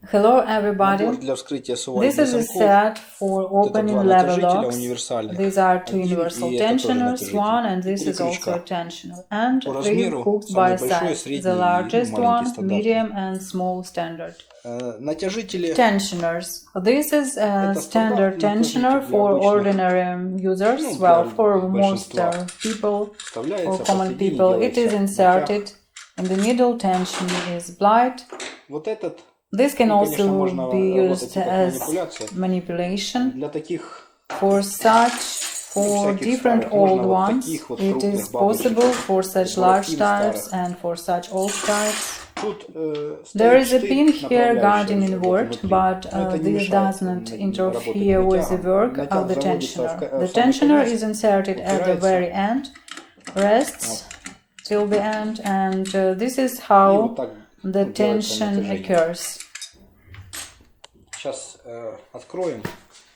Hello everybody, this is a set for opening lever locks. These are two universal tensioners, one and this is also a tensioner, and three hooks by size, the largest one, medium and small standard. Tensioners. This is a standard tensioner for ordinary users, well, for most people or common people. It is inserted in the middle, tension is blind. This can also be used as manipulation. For different old ones, it is possible for such large types and for such old types. There is a pin here guarding inward, but this does not interfere with the work of the tensioner. The tensioner is inserted at the very end, rests till the end, and this is how the tension occurs.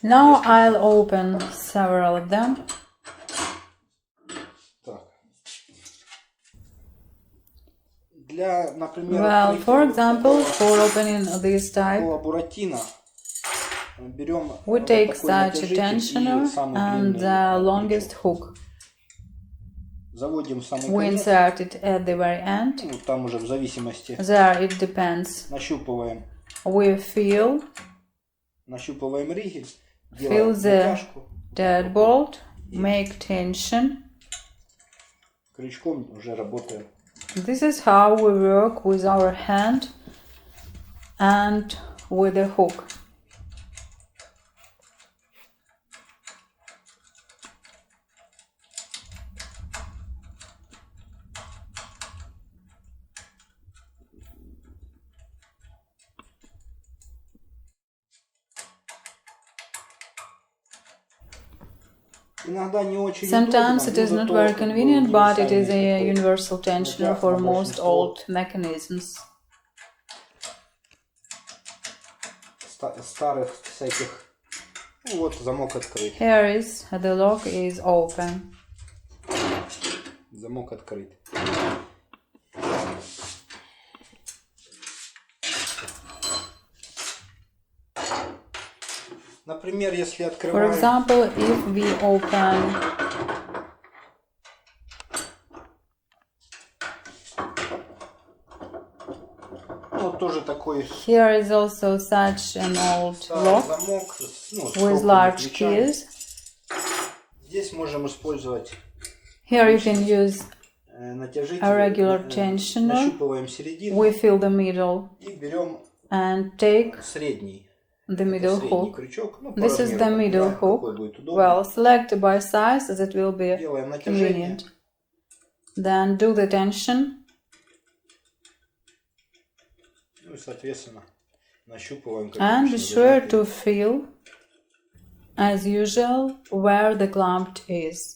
Now I'll open several of them. Well, for example, for opening this type, we take such a tensioner and the longest hook. We insert it at the very end. There it depends. We feel the deadbolt, make tension. This is how we work with our hand and with the hook. Sometimes it is not very convenient, but it is a universal tensioner for most old mechanisms. Here is the lock is open. For example, if we open here is also such an old lock with large keys. Here you can use a regular tensioner. We feel the middle and take the middle hook. This is the middle hook. Well, select by size, that will be convenient. Then do the tension. And be sure to feel, as usual, where the clamp is.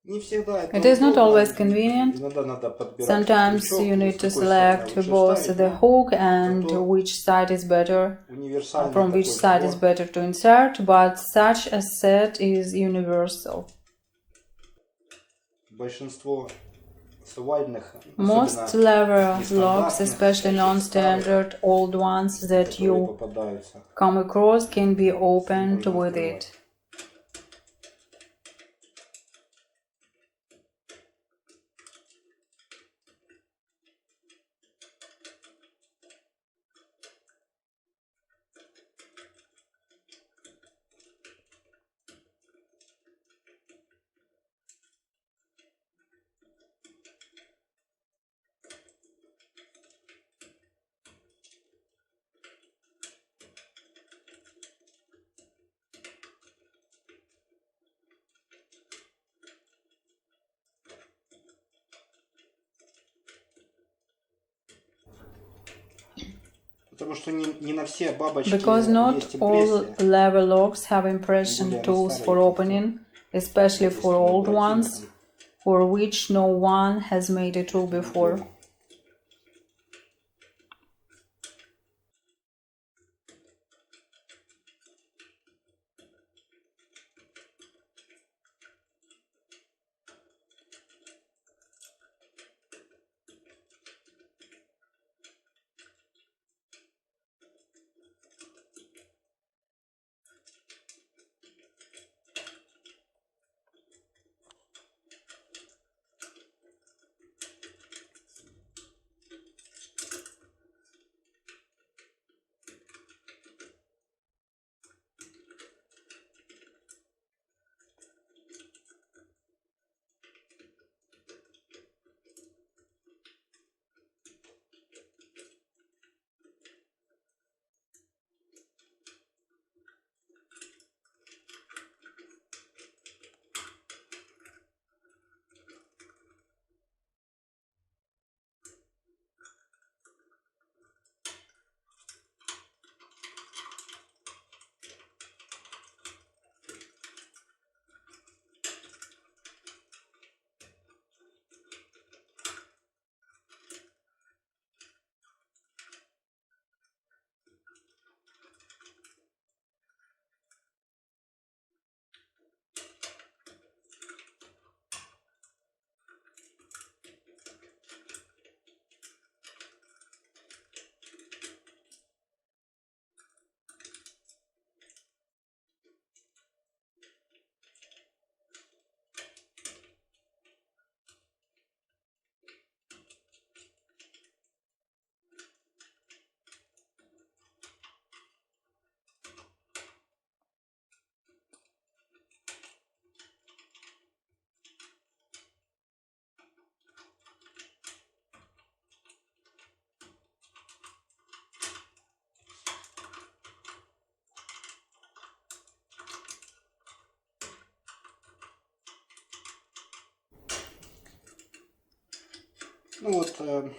It is not always convenient. Sometimes you need to select both the hook and which side is better, from which side is better to insert, but such a set is universal. Most lever locks, especially non-standard old ones that you come across, can be opened with it. Because not all lever locks have impression tools for opening, especially for old ones, for which no one has made a tool before.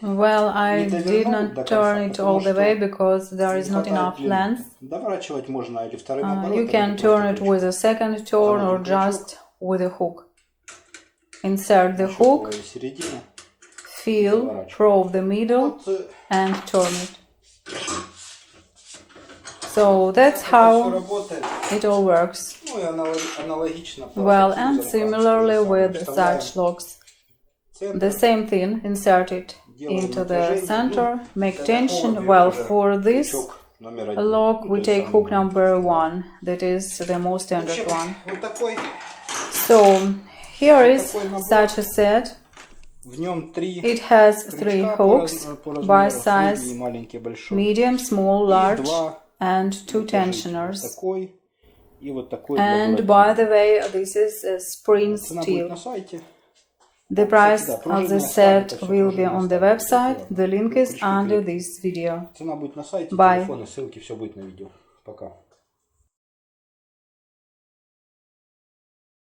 Well, I did not turn it all the way because there is not enough length. You can turn it with a second turn or just with a hook. Insert the hook, feel, probe the middle, and turn it. So that's how it all works. Well, and similarly with such locks. The same thing, insert it into the center, make tension. Well, for this lock we take hook number 1, that is the most standard one. So here is such a set. It has 3 hooks by size, medium, small, large, and 2 tensioners. And by the way, this is a spring steel. The price of the set will be on the website, the link is under this video. Bye.